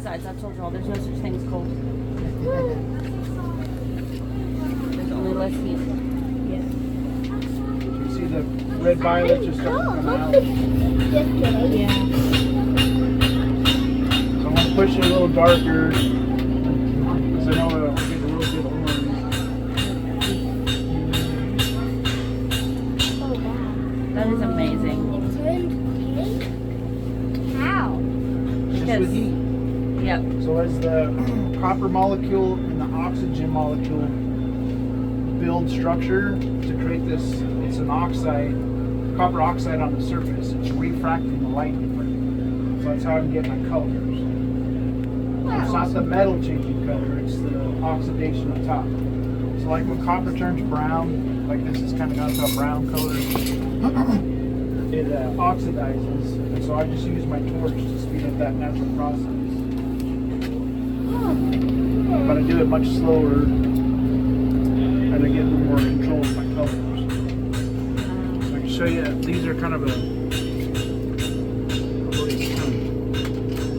oxides. I've told y'all there's no such thing as cold. There's only less heat. You see the red violet just starting to come out. Just kidding. Yeah. So I'm going to push it a little darker because I know it'll get a real good orange. Oh, wow. That is amazing. It turned pink? How? Just with heat. Yep. So as the copper molecule and the oxygen molecule build structure to create this, it's an oxide, copper oxide on the surface. It's refracting the light different. So that's how I can get my colors. It's not the metal changing color, it's the oxidation on top. So like when copper turns brown, like this has kind of gone to a brown color, it oxidizes. And so I just use my torch to speed up that natural process. But I do it much slower and I get a little more control of my colors. So I can show you, these are kind of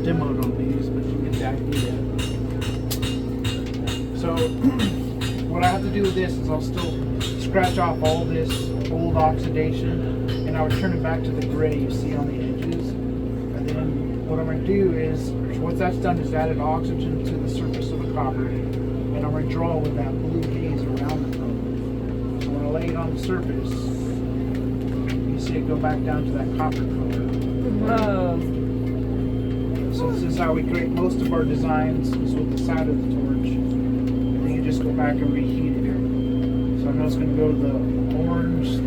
demoed on these, but you get the idea. So what I have to do with this is I'll still scratch off all this old oxidation and I would turn it back to the gray you see on the edges. And then what I'm going to do is, once that's done, is added oxygen to the surface of the copper, and I'm going to draw with that blue haze around the color. So when I lay it on the surface, you see it go back down to that copper color. Whoa. So this is how we create most of our designs, is with the side of the torch. And then you just go back and reheat it. So I know it's going to go to the orange,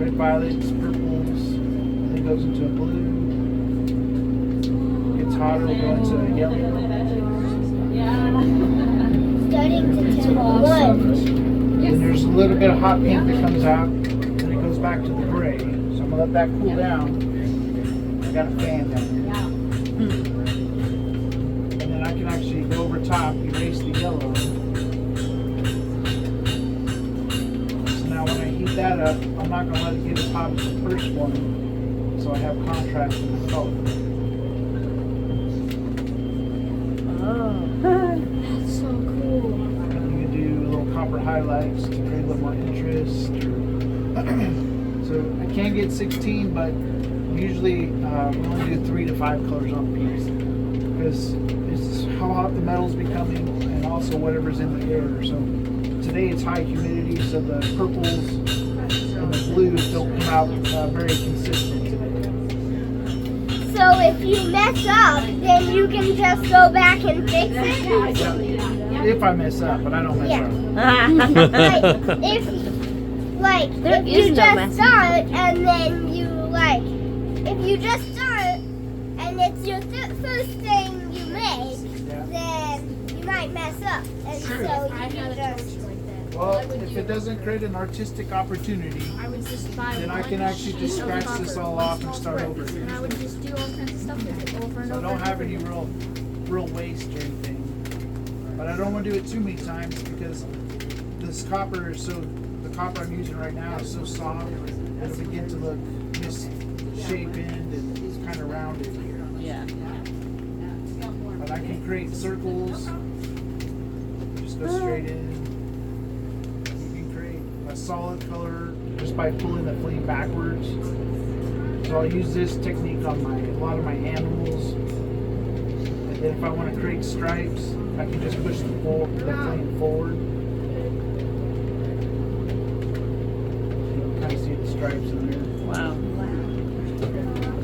red violets, purples, and then it goes into a blue. Hotter will go into yellow. Starting to turn orange. Then there's a little bit of hot pink that comes out, and it goes back to the gray. So I'm gonna let that cool down. I got a fan down here. And then I can actually go over top, erase the yellow. So now when I heat that up, I'm not gonna let it get as hot as the first one, so I have contrast in the color. That's so cool. You can do little copper highlights to create a little more interest. So I can get 16, but usually we only do 3 to 5 colors on a piece because it's how hot the metal's becoming and also whatever's in the air. So today it's high humidity, so the purples and the blues don't come out very consistent today. So if you mess up, then you can just go back and fix it? Yeah. If I mess up, but I don't mess up. Like, if you just start and then you if you just start and it's your first thing you make, then you might mess up. And Sure. so you just... Well, if it doesn't create an artistic opportunity, then I can actually just scratch this all off and start over again. I would just do all kinds of stuff with it over and So I over. don't have any real waste or anything. But I don't want to do it too many times because this copper is the copper I'm using right now is so soft that it'll begin to look misshapen and it's kind of rounded. Yeah. But I can create circles, just go straight in. A solid color just by pulling the flame backwards. So I'll use this technique on a lot of my animals. And then if I want to create stripes, I can just push the flame forward. You can kind of see the stripes in there. Wow.